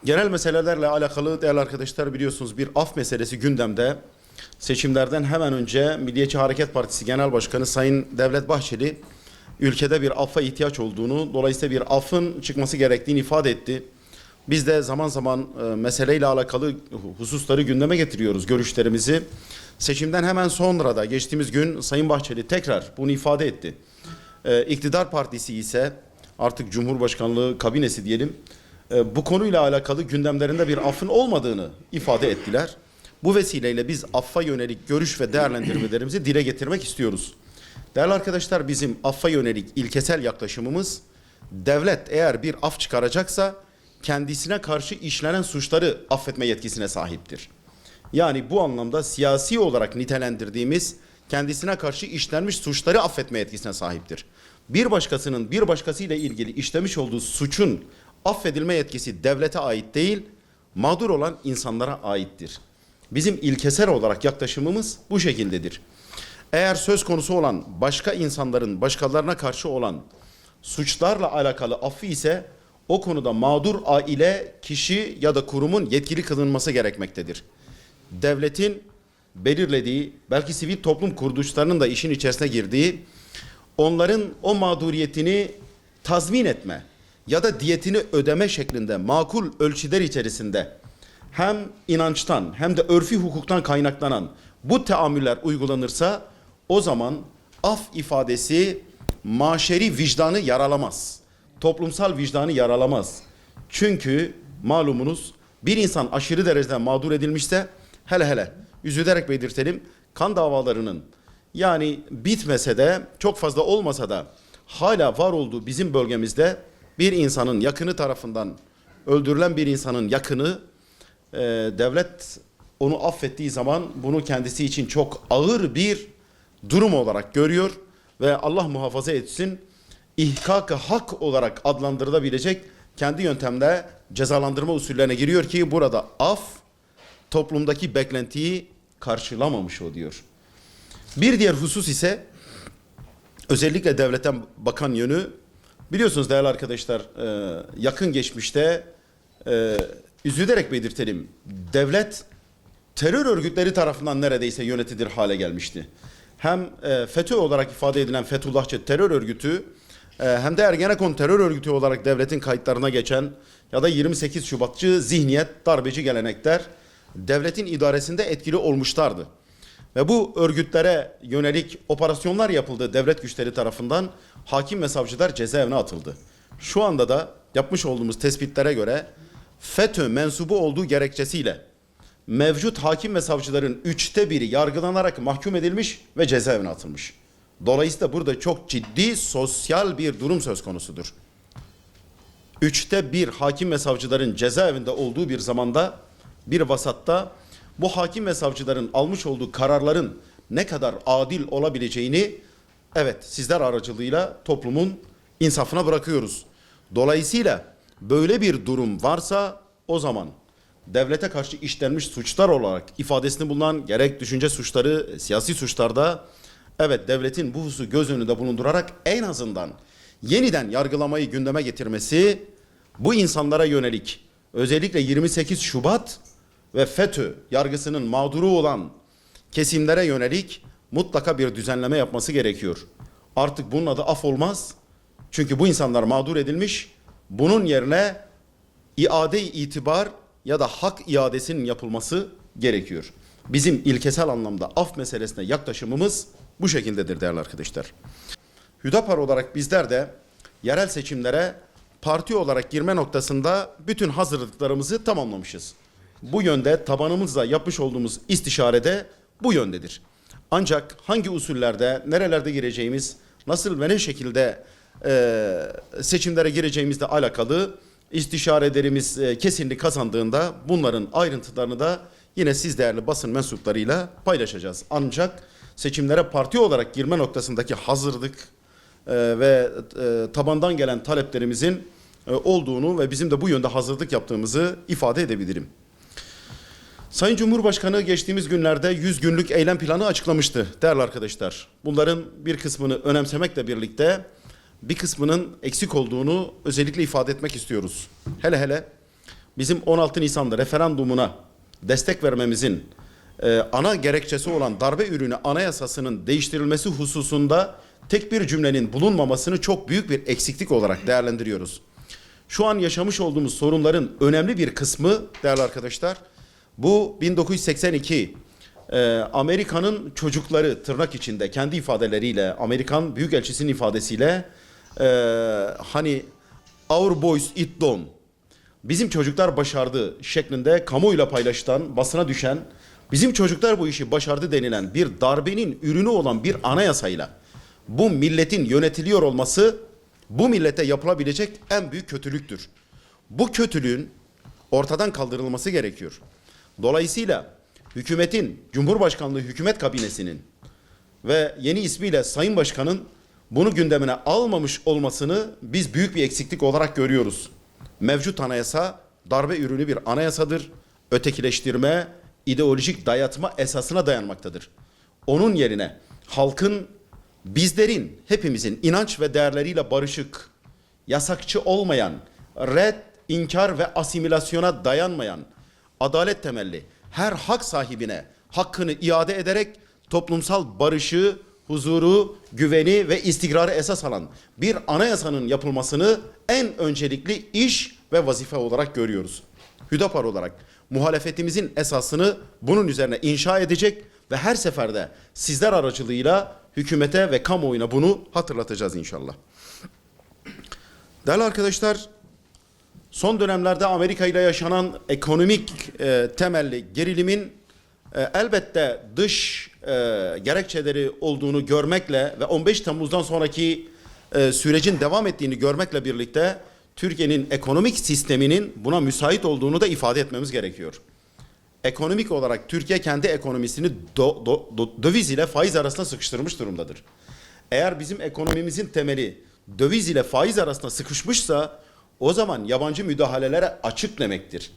Genel meselelerle alakalı değerli arkadaşlar, biliyorsunuz bir af meselesi gündemde. Seçimlerden hemen önce Milliyetçi Hareket Partisi Genel Başkanı Sayın Devlet Bahçeli ülkede bir affa ihtiyaç olduğunu, dolayısıyla bir affın çıkması gerektiğini ifade etti. Biz de zaman zaman meseleyle alakalı hususları gündeme getiriyoruz, görüşlerimizi. Seçimden hemen sonra da geçtiğimiz gün Sayın Bahçeli tekrar bunu ifade etti. İktidar partisi ise artık Cumhurbaşkanlığı kabinesi diyelim, bu konuyla alakalı gündemlerinde bir affın olmadığını ifade ettiler. Bu vesileyle biz affa yönelik görüş ve değerlendirmelerimizi dile getirmek istiyoruz. Değerli arkadaşlar, bizim affa yönelik ilkesel yaklaşımımız, devlet eğer bir af çıkaracaksa kendisine karşı işlenen suçları affetme yetkisine sahiptir. Yani bu anlamda siyasi olarak nitelendirdiğimiz kendisine karşı işlenmiş suçları affetme yetkisine sahiptir. Bir başkasının bir başkasıyla ilgili işlemiş olduğu suçun affedilme yetkisi devlete ait değil, mağdur olan insanlara aittir. Bizim ilkesel olarak yaklaşımımız bu şekildedir. Eğer söz konusu olan başka insanların başkalarına karşı olan suçlarla alakalı affı ise o konuda mağdur aile, kişi ya da kurumun yetkili kılınması gerekmektedir. Devletin belirlediği, belki sivil toplum kuruluşlarının da işin içerisine girdiği, onların o mağduriyetini tazmin etme ya da diyetini ödeme şeklinde makul ölçüler içerisinde hem inançtan hem de örfi hukuktan kaynaklanan bu teamüller uygulanırsa o zaman af ifadesi maşeri vicdanı yaralamaz. Toplumsal vicdanı yaralamaz. Çünkü malumunuz bir insan aşırı derecede mağdur edilmişse, hele üzülerek belirtelim, kan davalarının yani bitmese de çok fazla olmasa da hala var olduğu bizim bölgemizde bir insanın yakını tarafından öldürülen bir insanın yakını devlet onu affettiği zaman bunu kendisi için çok ağır bir durum olarak görüyor ve Allah muhafaza etsin ihkak-ı hak olarak adlandırılabilecek kendi yöntemle cezalandırma usullerine giriyor ki burada af toplumdaki beklentiyi karşılamamış oluyor. Bir diğer husus ise özellikle devletten bakan yönü, biliyorsunuz değerli arkadaşlar, yakın geçmişte üzülerek belirtelim, devlet terör örgütleri tarafından neredeyse yönetilir hale gelmişti. Hem FETÖ olarak ifade edilen Fethullahçı terör örgütü hem de Ergenekon terör örgütü olarak devletin kayıtlarına geçen ya da 28 Şubatçı zihniyet, darbeci gelenekler devletin idaresinde etkili olmuşlardı. Ve bu örgütlere yönelik operasyonlar yapıldı devlet güçleri tarafından, hakim ve savcılar cezaevine atıldı. Şu anda da yapmış olduğumuz tespitlere göre FETÖ mensubu olduğu gerekçesiyle mevcut hakim ve savcıların 1/3 yargılanarak mahkum edilmiş ve cezaevine atılmış. Dolayısıyla burada çok ciddi sosyal bir durum söz konusudur. 1/3 hakim ve savcıların cezaevinde olduğu bir zamanda, bir vasatta bu hakim ve savcıların almış olduğu kararların ne kadar adil olabileceğini evet sizler aracılığıyla toplumun insafına bırakıyoruz. Dolayısıyla böyle bir durum varsa o zaman devlete karşı işlenmiş suçlar olarak ifadesini bulunan gerek düşünce suçları, siyasi suçlarda evet devletin bu hususu göz önünde bulundurarak en azından yeniden yargılamayı gündeme getirmesi, bu insanlara yönelik özellikle 28 Şubat ve FETÖ yargısının mağduru olan kesimlere yönelik mutlaka bir düzenleme yapması gerekiyor. Artık bunun adı af olmaz. Çünkü bu insanlar mağdur edilmiş. Bunun yerine iade-i itibar ya da hak iadesinin yapılması gerekiyor. Bizim ilkesel anlamda af meselesine yaklaşımımız bu şekildedir değerli arkadaşlar. Hüdapar olarak bizler de yerel seçimlere parti olarak girme noktasında bütün hazırlıklarımızı tamamlamışız. Bu yönde tabanımızla yapmış olduğumuz istişarede bu yöndedir. Ancak hangi usullerde, nerelerde gireceğimiz, nasıl ve ne şekilde seçimlere gireceğimizle alakalı istişarelerimiz kesinlik kazandığında bunların ayrıntılarını da yine siz değerli basın mensuplarıyla paylaşacağız. Ancak seçimlere parti olarak girme noktasındaki hazırlık ve tabandan gelen taleplerimizin olduğunu ve bizim de bu yönde hazırlık yaptığımızı ifade edebilirim. Sayın Cumhurbaşkanı geçtiğimiz günlerde 100 günlük eylem planı açıklamıştı değerli arkadaşlar. Bunların bir kısmını önemsemekle birlikte bir kısmının eksik olduğunu özellikle ifade etmek istiyoruz. Hele hele bizim 16 Nisan'da referandumuna destek vermemizin ana gerekçesi olan darbe ürünü anayasasının değiştirilmesi hususunda tek bir cümlenin bulunmamasını çok büyük bir eksiklik olarak değerlendiriyoruz. Şu an yaşamış olduğumuz sorunların önemli bir kısmı değerli arkadaşlar, bu 1982 Amerika'nın çocukları tırnak içinde kendi ifadeleriyle, Amerikan Büyükelçisi'nin ifadesiyle hani our boys it done, bizim çocuklar başardı şeklinde kamuoyuyla paylaşılan, basına düşen, bizim çocuklar bu işi başardı denilen bir darbenin ürünü olan bir anayasayla bu milletin yönetiliyor olması bu millete yapılabilecek en büyük kötülüktür. Bu kötülüğün ortadan kaldırılması gerekiyor. Dolayısıyla hükümetin, Cumhurbaşkanlığı Hükümet Kabinesi'nin ve yeni ismiyle Sayın Başkan'ın bunu gündemine almamış olmasını biz büyük bir eksiklik olarak görüyoruz. Mevcut anayasa darbe ürünü bir anayasadır. Ötekileştirme, ideolojik dayatma esasına dayanmaktadır. Onun yerine halkın, bizlerin, hepimizin inanç ve değerleriyle barışık, yasakçı olmayan, red, inkar ve asimilasyona dayanmayan, adalet temelli her hak sahibine hakkını iade ederek toplumsal barışı, huzuru, güveni ve istikrarı esas alan bir anayasanın yapılmasını en öncelikli iş ve vazife olarak görüyoruz. Hüdapar olarak muhalefetimizin esasını bunun üzerine inşa edecek ve her seferde sizler aracılığıyla hükümete ve kamuoyuna bunu hatırlatacağız inşallah. Değerli arkadaşlar, son dönemlerde Amerika ile yaşanan ekonomik temelli gerilimin elbette dış gerekçeleri olduğunu görmekle ve 15 Temmuz'dan sonraki sürecin devam ettiğini görmekle birlikte Türkiye'nin ekonomik sisteminin buna müsait olduğunu da ifade etmemiz gerekiyor. Ekonomik olarak Türkiye kendi ekonomisini döviz ile faiz arasında sıkıştırmış durumdadır. Eğer bizim ekonomimizin temeli döviz ile faiz arasında sıkışmışsa o zaman yabancı müdahalelere açık demektir.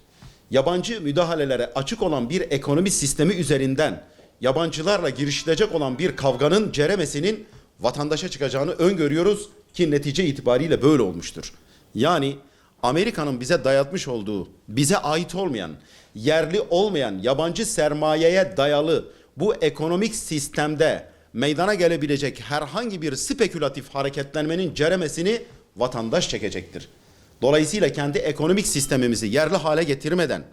Yabancı müdahalelere açık olan bir ekonomi sistemi üzerinden yabancılarla girişilecek olan bir kavganın ceremesinin vatandaşa çıkacağını öngörüyoruz ki netice itibariyle böyle olmuştur. Yani Amerika'nın bize dayatmış olduğu, bize ait olmayan, yerli olmayan, yabancı sermayeye dayalı bu ekonomik sistemde meydana gelebilecek herhangi bir spekülatif hareketlenmenin ceremesini vatandaş çekecektir. Dolayısıyla kendi ekonomik sistemimizi yerli hale getirmeden,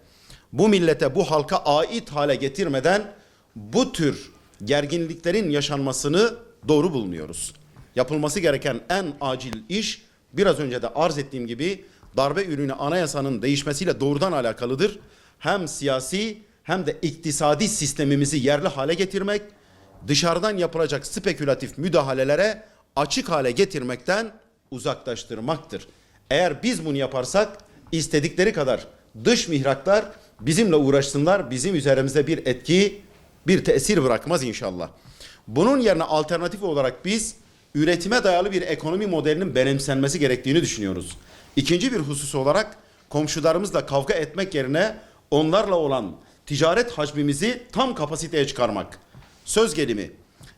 bu millete, bu halka ait hale getirmeden bu tür gerginliklerin yaşanmasını doğru bulmuyoruz. Yapılması gereken en acil iş, biraz önce de arz ettiğim gibi darbe ürünü anayasanın değişmesiyle doğrudan alakalıdır. Hem siyasi hem de iktisadi sistemimizi yerli hale getirmek, dışarıdan yapılacak spekülatif müdahalelere açık hale getirmekten uzaklaştırmaktır. Eğer biz bunu yaparsak istedikleri kadar dış mihraklar bizimle uğraşsınlar, bizim üzerimizde bir etki, bir tesir bırakmaz inşallah. Bunun yerine alternatif olarak biz üretime dayalı bir ekonomi modelinin benimsenmesi gerektiğini düşünüyoruz. İkinci bir husus olarak komşularımızla kavga etmek yerine onlarla olan ticaret hacmimizi tam kapasiteye çıkarmak. Söz gelimi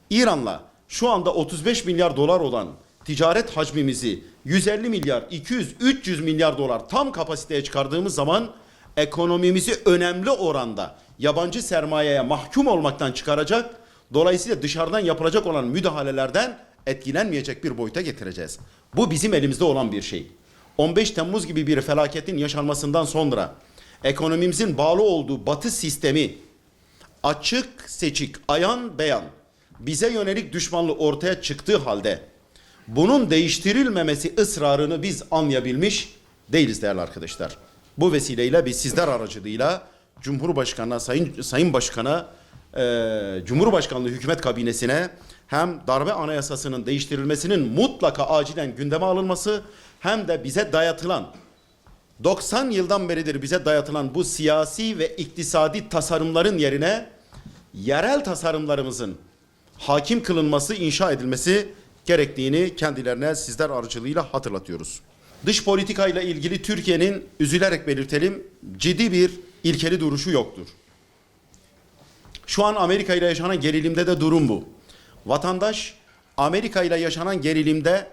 İran'la şu anda 35 milyar dolar olan ticaret hacmimizi 150 milyar, 200, 300 milyar dolar tam kapasiteye çıkardığımız zaman ekonomimizi önemli oranda yabancı sermayeye mahkum olmaktan çıkaracak, dolayısıyla dışarıdan yapılacak olan müdahalelerden etkilenmeyecek bir boyuta getireceğiz. Bu bizim elimizde olan bir şey. 15 Temmuz gibi bir felaketin yaşanmasından sonra ekonomimizin bağlı olduğu Batı sistemi açık seçik, ayan beyan bize yönelik düşmanlığı ortaya çıktığı halde bunun değiştirilmemesi ısrarını biz anlayabilmiş değiliz değerli arkadaşlar. Bu vesileyle biz sizler aracılığıyla Cumhurbaşkanı'na, Sayın Başkan'a, Cumhurbaşkanlığı Hükümet Kabinesi'ne hem darbe anayasasının değiştirilmesinin mutlaka acilen gündeme alınması hem de bize dayatılan 90 yıldan beridir bize dayatılan bu siyasi ve iktisadi tasarımların yerine yerel tasarımlarımızın hakim kılınması, inşa edilmesi gerektiğini kendilerine sizler aracılığıyla hatırlatıyoruz. Dış politikayla ilgili Türkiye'nin, üzülerek belirtelim, ciddi bir ilkeli duruşu yoktur. Şu an Amerika ile yaşanan gerilimde de durum bu. Vatandaş Amerika ile yaşanan gerilimde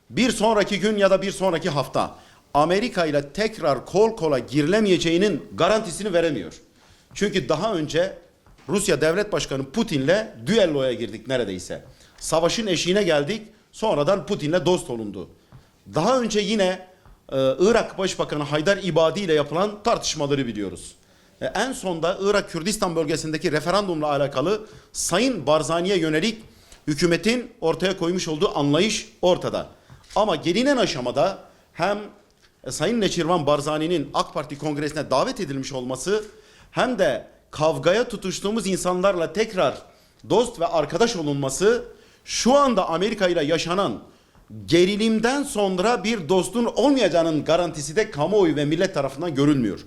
bir sonraki gün ya da bir sonraki hafta Amerika ile tekrar kol kola girilemeyeceğinin garantisini veremiyor. Çünkü daha önce Rusya Devlet Başkanı Putin'le düelloya girdik neredeyse. Savaşın eşiğine geldik, sonradan Putin'le dost olundu. Daha önce yine Irak Başbakanı Haydar İbadi ile yapılan tartışmaları biliyoruz. En sonda Irak Kürdistan bölgesindeki referandumla alakalı Sayın Barzani'ye yönelik hükümetin ortaya koymuş olduğu anlayış ortada. Ama gelinen aşamada hem Sayın Neçirvan Barzani'nin AK Parti kongresine davet edilmiş olması hem de kavgaya tutuştuğumuz insanlarla tekrar dost ve arkadaş olunması şu anda Amerika ile yaşanan gerilimden sonra bir dostun olmayacağının garantisi de kamuoyu ve millet tarafından görülmüyor.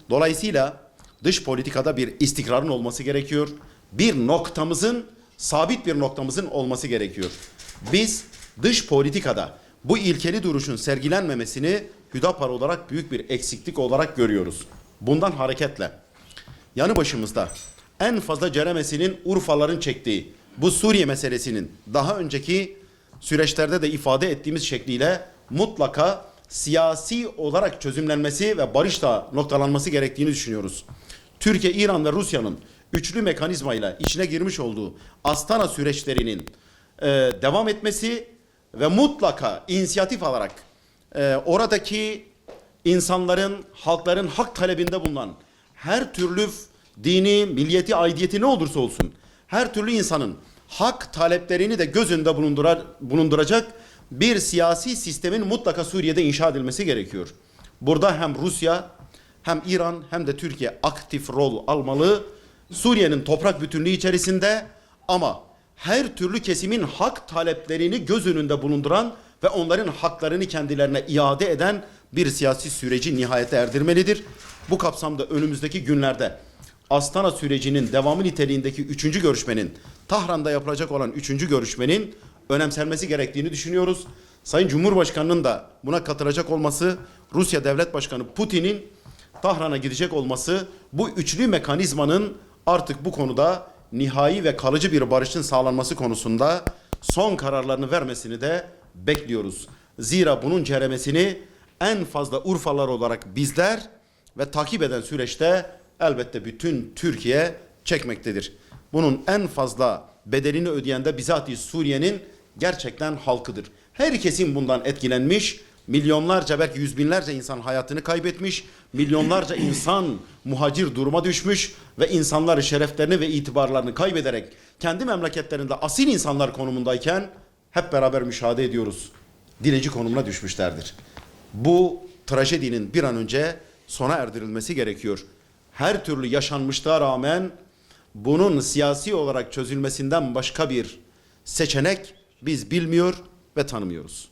Dolayısıyla dış politikada bir istikrarın olması gerekiyor. Bir noktamızın, sabit bir noktamızın olması gerekiyor. Biz dış politikada bu ilkeli duruşun sergilenmemesini Hüdapar olarak büyük bir eksiklik olarak görüyoruz. Bundan hareketle yanı başımızda en fazla ceremesinin Urfaların çektiği bu Suriye meselesinin daha önceki süreçlerde de ifade ettiğimiz şekliyle mutlaka siyasi olarak çözümlenmesi ve barışla noktalanması gerektiğini düşünüyoruz. Türkiye, İran ve Rusya'nın üçlü mekanizmayla içine girmiş olduğu Astana süreçlerinin devam etmesi ve mutlaka inisiyatif alarak oradaki insanların, halkların hak talebinde bulunan her türlü dini, milliyeti, aidiyeti ne olursa olsun her türlü insanın hak taleplerini de göz önünde bulunduracak bir siyasi sistemin mutlaka Suriye'de inşa edilmesi gerekiyor. Burada hem Rusya hem İran hem de Türkiye aktif rol almalı. Suriye'nin toprak bütünlüğü içerisinde ama her türlü kesimin hak taleplerini göz önünde bulunduran ve onların haklarını kendilerine iade eden bir siyasi süreci nihayete erdirmelidir. Bu kapsamda önümüzdeki günlerde Astana sürecinin devamı niteliğindeki 3. görüşmenin, Tahran'da yapılacak olan 3. görüşmenin önemsenmesi gerektiğini düşünüyoruz. Sayın Cumhurbaşkanı'nın da buna katılacak olması, Rusya Devlet Başkanı Putin'in Tahran'a gidecek olması, bu üçlü mekanizmanın artık bu konuda nihai ve kalıcı bir barışın sağlanması konusunda son kararlarını vermesini de bekliyoruz. Zira bunun ceremesini en fazla Urfalılar olarak bizler ve takip eden süreçte elbette bütün Türkiye çekmektedir. Bunun en fazla bedelini ödeyen de bizatihi Suriye'nin gerçekten halkıdır. Her kesim bundan etkilenmiş, milyonlarca belki yüz binlerce insan hayatını kaybetmiş, milyonlarca insan muhacir duruma düşmüş ve insanları şereflerini ve itibarlarını kaybederek kendi memleketlerinde asil insanlar konumundayken hep beraber müşahede ediyoruz. Dileci konumuna düşmüşlerdir. Bu trajedinin bir an önce sona erdirilmesi gerekiyor. Her türlü yaşanmışlığa rağmen bunun siyasi olarak çözülmesinden başka bir seçenek biz bilmiyor ve tanımıyoruz.